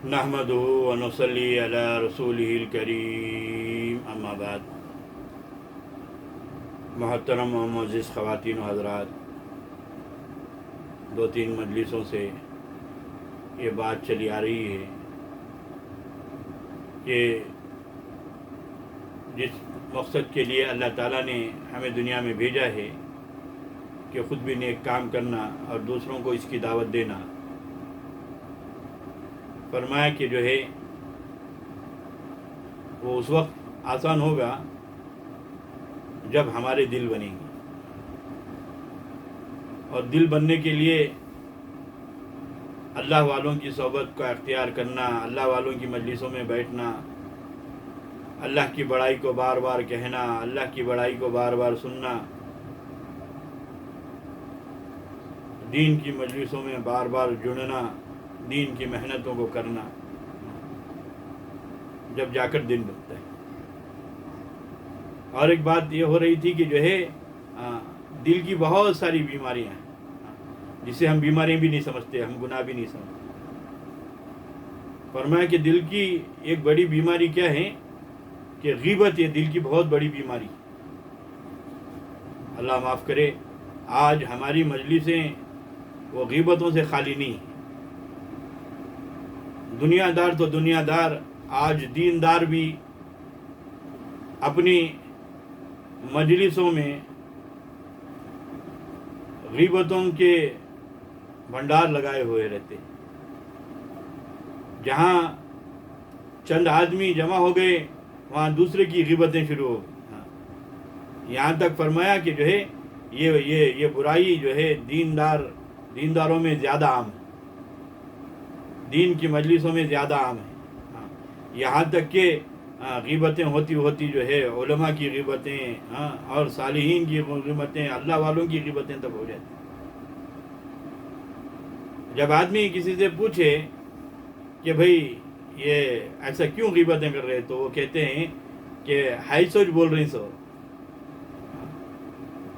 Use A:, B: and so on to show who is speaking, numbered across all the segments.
A: نحمدہ ونصلی علی رسولہ الکریم، اما بعد۔ محترم و معزز خواتین و حضرات، 2-3 مجلسوں سے یہ بات چلی آ رہی ہے کہ جس مقصد کے لیے اللہ تعالیٰ نے ہمیں دنیا میں بھیجا ہے کہ خود بھی نیک کام کرنا اور دوسروں کو اس کی دعوت دینا، فرمایا کہ جو ہے وہ اس وقت آسان ہوگا جب ہمارے دل بنیں گے، اور دل بننے کے لیے اللہ والوں کی صحبت کا اختیار کرنا، اللہ والوں کی مجلسوں میں بیٹھنا، اللہ کی بڑائی کو بار بار کہنا، اللہ کی بڑائی کو بار بار سننا، دین کی مجلسوں میں بار بار جڑنا، دین کی محنتوں کو کرنا، جب جا کر دن بنتا ہے۔ اور ایک بات یہ ہو رہی تھی کہ جو ہے دل کی بہت ساری بیماریاں ہیں جسے ہم بیماریاں بھی نہیں سمجھتے، ہم گناہ بھی نہیں سمجھتے۔ فرمایا کہ دل کی ایک بڑی بیماری کیا ہے کہ غیبت، یہ دل کی بہت بڑی بیماری۔ اللہ معاف کرے، آج ہماری مجلسیں وہ غیبتوں سے خالی نہیں ہیں۔ دنیا دار تو دنیا دار، آج دیندار بھی اپنی مجلسوں میں غیبتوں کے بھنڈار لگائے ہوئے رہتے ہیں۔ جہاں چند آدمی جمع ہو گئے وہاں دوسرے کی غیبتیں شروع ہو گئی۔ یہاں تک فرمایا کہ جو ہے یہ برائی جو ہے دینداروں میں زیادہ عام ہے، دین کی مجلسوں میں زیادہ عام ہے۔ یہاں تک کہ غیبتیں ہوتی ہوتی جو ہے علماء کی غیبتیں اور صالحین کی غیبتیں، اللہ والوں کی غیبتیں تک ہو جاتی۔ جب آدمی کسی سے پوچھے کہ بھئی یہ ایسا کیوں غیبتیں کر رہے، تو وہ کہتے ہیں کہ ہائی سوچ بول رہی سو۔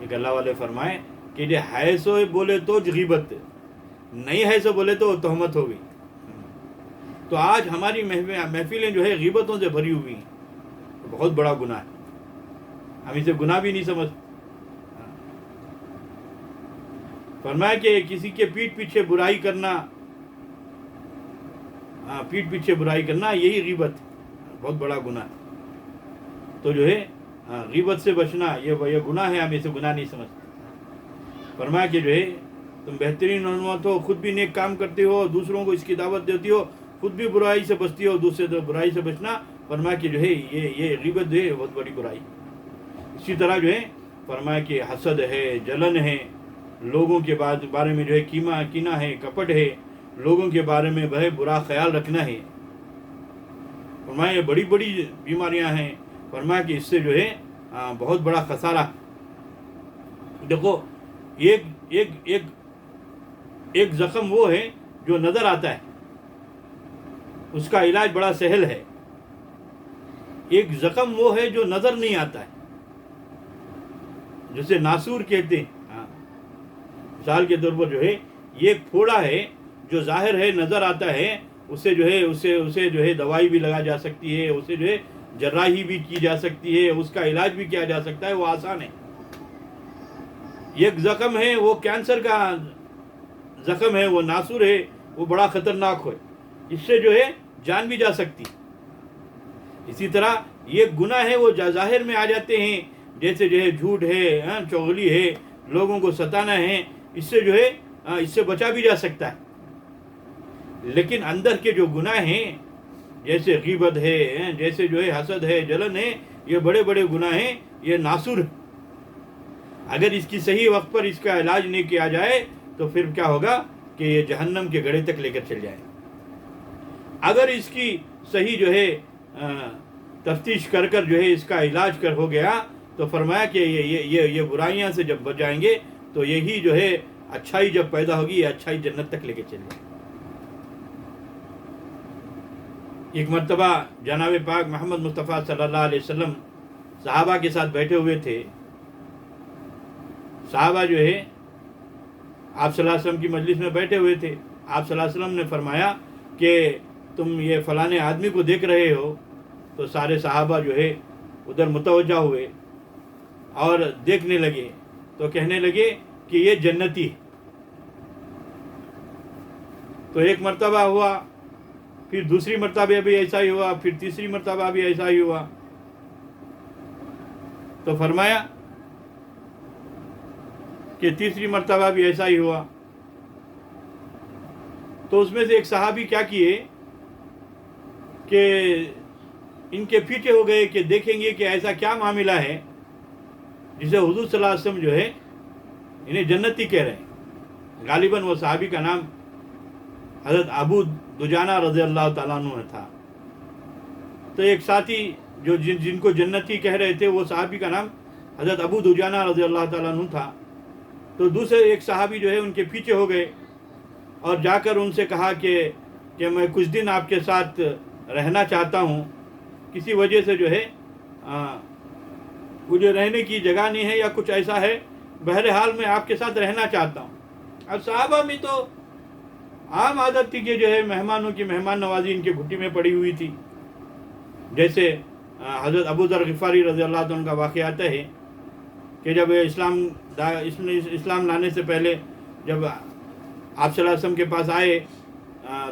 A: ایک اللہ والے فرمائے کہ جو ہے سو بولے تو غیبت، نہیں ہے سو بولے تو تہمت ہو گئی۔ تو آج ہماری محفلیں جو ہے غیبتوں سے بھری ہوئی ہیں، بہت بڑا گناہ ہے، ہم اسے گناہ بھی نہیں سمجھتے۔ فرمایا کہ کسی کے پیٹھ پیچھے برائی کرنا، پیٹھ پیچھے برائی کرنا، یہی غیبت ہے، بہت بڑا گناہ ہے۔ تو جو ہے غیبت سے بچنا یہ گناہ ہے، ہم اسے گناہ نہیں سمجھتے۔ فرمایا کہ جو ہے تم بہترین علمت ہو، خود بھی نیک کام کرتے ہو، دوسروں کو اس کی دعوت دیتی ہو، خود بھی برائی سے بچتی ہو، دوسرے تو برائی سے بچنا۔ فرمایا کہ جو ہے یہ غیبت جو ہے بہت بڑی برائی۔ اسی طرح جو ہے فرمایا کہ حسد ہے، جلن ہے، لوگوں کے بارے میں جو ہے کینہ ہے، کپٹ ہے، لوگوں کے بارے میں برا خیال رکھنا ہے۔ فرمایا یہ بڑی بڑی بیماریاں ہیں۔ فرمایا کہ اس سے جو ہے بہت بڑا خسارہ۔ دیکھو ایک زخم وہ ہے جو نظر آتا ہے، اس کا علاج بڑا سہل ہے۔ ایک زخم وہ ہے جو نظر نہیں آتا ہے، جسے ناسور کہتے ہیں۔ مثال کے طور پر جو ہے یہ ایک پھوڑا ہے جو ظاہر ہے، نظر آتا ہے، اسے جو ہے اسے جو ہے دوائی بھی لگا جا سکتی ہے، اسے جو ہے جراحی بھی کی جا سکتی ہے، اس کا علاج بھی کیا جا سکتا ہے، وہ آسان ہے۔ ایک زخم ہے وہ کینسر کا زخم ہے، وہ ناسور ہے، وہ بڑا خطرناک ہے، اس سے جو ہے جان بھی جا سکتی۔ اسی طرح یہ گناہ ہے وہ ظاہر میں آ جاتے ہیں، جیسے جو ہے جھوٹ ہے، چغلی ہے، لوگوں کو ستانا ہے، اس سے جو ہے اس سے بچا بھی جا سکتا ہے۔ لیکن اندر کے جو گناہ ہیں، جیسے غیبت ہے، جیسے جو ہے حسد ہے، جلن ہے، یہ بڑے بڑے گناہ ہیں، یہ ناسور ہیں۔ اگر اس کی صحیح وقت پر اس کا علاج نہیں کیا جائے تو پھر کیا ہوگا کہ یہ جہنم کے گڑھے تک لے کر چل جائے۔ اگر اس کی صحیح جو ہے تفتیش کر جو ہے اس کا علاج کر ہو گیا تو فرمایا کہ یہ برائیاں سے جب بچ جائیں گے تو یہی جو ہے اچھائی جب پیدا ہوگی، یہ اچھائی جنت تک لے کے چل جائے۔ ایک مرتبہ جناب پاک محمد مصطفیٰ صلی اللہ علیہ وسلم صحابہ کے ساتھ بیٹھے ہوئے تھے۔ صحابہ جو ہے آپ صلی اللہ علیہ وسلم کی مجلس میں بیٹھے ہوئے تھے۔ آپ صلی اللہ علیہ وسلم نے فرمایا کہ تم یہ فلانے آدمی کو دیکھ رہے ہو؟ تو سارے صحابہ جو ہے ادھر متوجہ ہوئے اور دیکھنے لگے، تو کہنے لگے کہ یہ جنتی ہے۔ تو ایک مرتبہ ہوا، پھر دوسری مرتبہ بھی ایسا ہی ہوا، پھر تیسری مرتبہ بھی ایسا ہی ہوا۔ تو فرمایا کہ تیسری مرتبہ بھی ایسا ہی ہوا۔ تو اس میں سے ایک صحابی کیا کیے کہ ان کے پیچھے ہو گئے کہ دیکھیں گے کہ ایسا کیا معاملہ ہے جسے حضور صلی اللہ علیہ وسلم جو ہے انہیں جنتی کہہ رہے ہیں۔ غالباً وہ صحابی کا نام حضرت ابو دجانہ رضی اللہ تعالیٰ عنہ تھا۔ تو ایک ساتھی جو جن کو جنتی کہہ رہے تھے، وہ صحابی کا نام حضرت ابو دجانہ رضی اللہ تعالیٰ عنہ تھا۔ تو دوسرے ایک صحابی جو ہے ان کے پیچھے ہو گئے اور جا کر ان سے کہا کہ میں کچھ دن آپ کے ساتھ رہنا چاہتا ہوں، کسی وجہ سے جو ہے مجھے رہنے کی جگہ نہیں ہے یا کچھ ایسا ہے، بہرحال میں آپ کے ساتھ رہنا چاہتا ہوں۔ اب صحابہ میں تو عام عادت تھی کہ جو ہے مہمانوں کی مہمان نوازی ان کے گھٹی میں پڑی ہوئی تھی۔ جیسے حضرت ابو ذر غفاری رضی اللہ عنہ کا واقعہ آتا ہے کہ جب اسلام لانے سے پہلے جب آپ صلی اللہ علیہ وسلم کے پاس آئے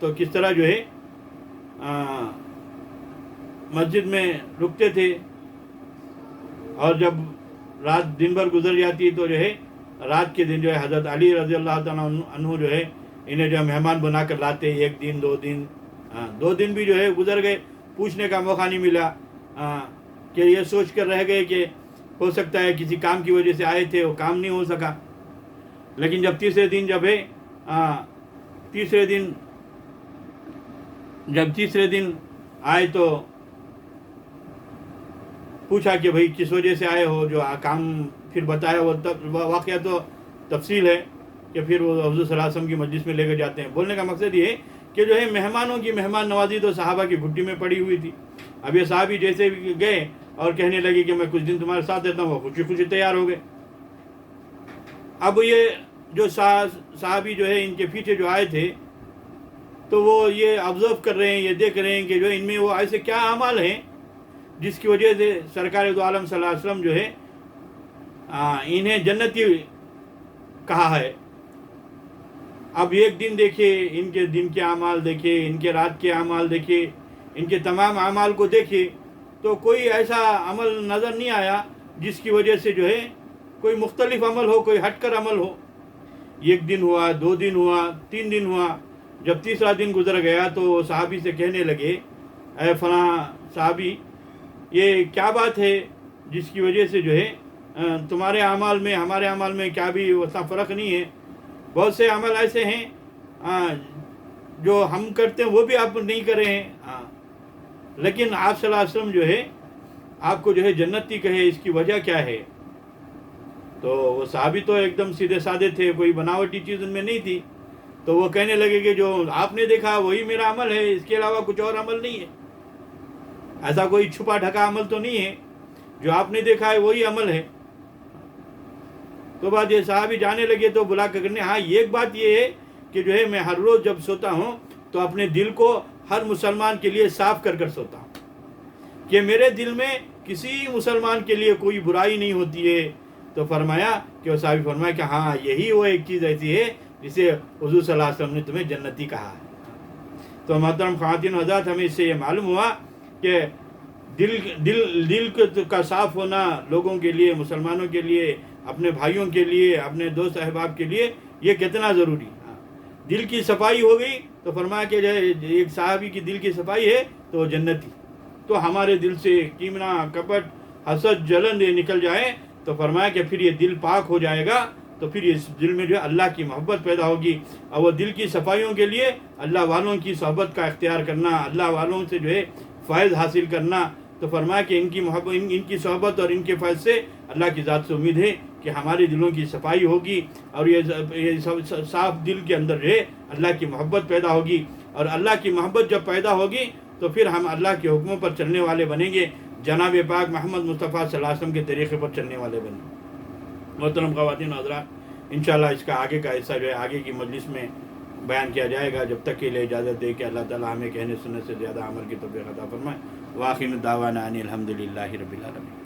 A: تو کس طرح جو ہے مسجد میں رکتے تھے، اور جب رات دن بھر گزر جاتی تو جو ہے رات کے دن جو ہے حضرت علی رضی اللہ تعالیٰ عنہ جو ہے انہیں جو ہے مہمان بنا کر لاتے، ایک دن دو دن بھی جو ہے گزر گئے، پوچھنے کا موقع نہیں ملا، کہ یہ سوچ کر رہ گئے کہ ہو سکتا ہے کسی کام کی وجہ سے آئے تھے، وہ کام نہیں ہو سکا۔ لیکن جب تیسرے دن آئے تو پوچھا کہ بھئی کس وجہ سے آئے ہو، جو کام پھر بتایا، وہ واقعہ تو تفصیل ہے کہ پھر وہ حضور صلی اللہ علیہ وسلم کی مجلس میں لے کے جاتے ہیں۔ بولنے کا مقصد یہ ہے کہ جو ہے مہمانوں کی مہمان نوازی تو صحابہ کی گھٹی میں پڑی ہوئی تھی۔ اب یہ صحابی جیسے گئے اور کہنے لگے کہ میں کچھ دن تمہارے ساتھ رہتا ہوں، وہ خوشی خوشی تیار ہو گئے۔ اب یہ جو صحابی جو ہے ان کے پیچھے جو آئے تھے تو وہ یہ آبزرو کر رہے ہیں، یہ دیکھ رہے ہیں کہ جو ان میں وہ ایسے کیا اعمال ہیں جس کی وجہ سے سرکار دو عالم صلی اللہ علیہ وسلم جو ہے انہیں جنتی کہا ہے۔ اب ایک دن دیکھے، ان کے دن کے اعمال دیکھے، ان کے رات کے اعمال دیکھے، ان کے تمام اعمال کو دیکھے تو کوئی ایسا عمل نظر نہیں آیا جس کی وجہ سے جو ہے کوئی مختلف عمل ہو، کوئی ہٹ کر عمل ہو۔ ایک دن ہوا، 2 دن ہوا، 3 دن ہوا، جب تیسرا دن گزر گیا تو وہ صحابی سے کہنے لگے، اے فلاں صحابی، یہ کیا بات ہے جس کی وجہ سے جو ہے تمہارے اعمال میں ہمارے اعمال میں کیا بھی ویسا فرق نہیں ہے؟ بہت سے عمل ایسے ہیں جو ہم کرتے ہیں وہ بھی آپ نہیں کر رہے ہیں، لیکن آپ صلی اللہ علیہ وسلم جو ہے آپ کو جو ہے جنتی کہے، اس کی وجہ کیا ہے؟ تو وہ صحابی تو ایک دم سیدھے سادے تھے، کوئی بناوٹی چیز ان میں نہیں تھی۔ تو وہ کہنے لگے کہ جو آپ نے دیکھا وہی میرا عمل ہے، اس کے علاوہ کچھ اور عمل نہیں ہے، ایسا کوئی چھپا ڈھکا عمل تو نہیں ہے، جو آپ نے دیکھا ہے وہی عمل ہے۔ تو بعد یہ صحابی جانے لگے تو بلا کر کرنے، ہاں ایک بات یہ ہے کہ جو ہے میں ہر روز جب سوتا ہوں تو اپنے دل کو ہر مسلمان کے لیے صاف کر کر سوتا ہوں کہ میرے دل میں کسی مسلمان کے لیے کوئی برائی نہیں ہوتی ہے۔ تو فرمایا کہ وہ صحابی فرمایا کہ ہاں یہی وہ ایک چیز ایسی ہے جسے حضور صلی اللہ علیہ وسلم نے تمہیں جنتی کہا ہے۔ تو محترم خواتین و حضرات، ہمیں اس سے یہ معلوم ہوا کہ دل کا صاف ہونا لوگوں کے لیے، مسلمانوں کے لیے، اپنے بھائیوں کے لیے، اپنے دوست احباب کے لیے یہ کتنا ضروری ہے۔ دل کی صفائی ہو گئی تو فرمایا کہ جو ایک صحابی کی دل کی صفائی ہے تو وہ جنتی۔ تو ہمارے دل سے کینہ، کپٹ، حسد، جلن یہ نکل جائے تو فرمایا کہ پھر یہ دل پاک ہو جائے گا، تو پھر اس دل میں جو ہے اللہ کی محبت پیدا ہوگی، اور وہ دل کی صفائیوں کے لیے اللہ والوں کی صحبت کا اختیار کرنا، اللہ والوں سے جو ہے فیض حاصل کرنا۔ تو فرمایا کہ ان کی محبت، ان کی صحبت اور ان کے فیض سے اللہ کی ذات سے امید ہے کہ ہمارے دلوں کی صفائی ہوگی، اور یہ صاف دل کے اندر جو ہے اللہ کی محبت پیدا ہوگی، اور اللہ کی محبت جب پیدا ہوگی تو پھر ہم اللہ کے حکموں پر چلنے والے بنیں گے، جناب پاک محمد مصطفیٰ صلی اللہ علیہ وسلم کے طریقے پر چلنے والے بنیں گے۔ محترم خواتین و حضرات، انشاءاللہ اس کا آگے کا حصہ جو ہے آگے کی مجلس میں بیان کیا جائے گا. جب تک کے لیے اجازت دے کہ اللہ تعالیٰ ہمیں کہنے سننے سے زیادہ عمل کی توفیق عطا فرمائے. وآخر دعوانا ان الحمد للہ رب العالمین.